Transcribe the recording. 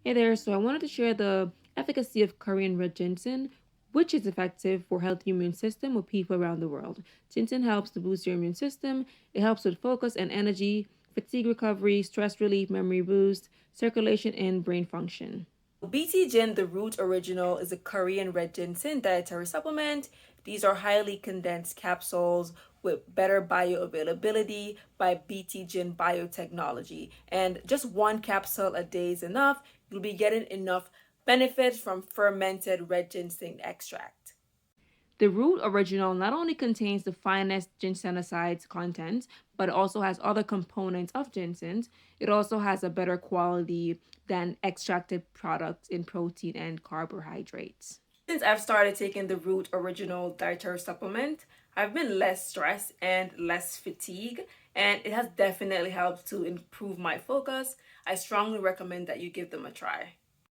Hey there, so I wanted to share the efficacy of Korean red ginseng, which is effective for healthy immune system with people around the world. Ginseng helps to boost your immune system. It helps with focus and energy, fatigue recovery, stress relief, memory boost, circulation, and brain function. BTGin, the root original, is a Korean red ginseng dietary supplement. These are highly condensed capsules with better bioavailability by BTGin biotechnology. And just one capsule a day is enough. You'll be getting enough benefits from fermented red ginseng extract. The root original not only contains the finest ginsenosides content, but also has other components of ginseng. It also has a better quality than extracted products in protein and carbohydrates. Since I've started taking the root original dietary supplement, I've been less stressed and less fatigue, and it has definitely helped to improve my focus. I strongly recommend that you give them a try.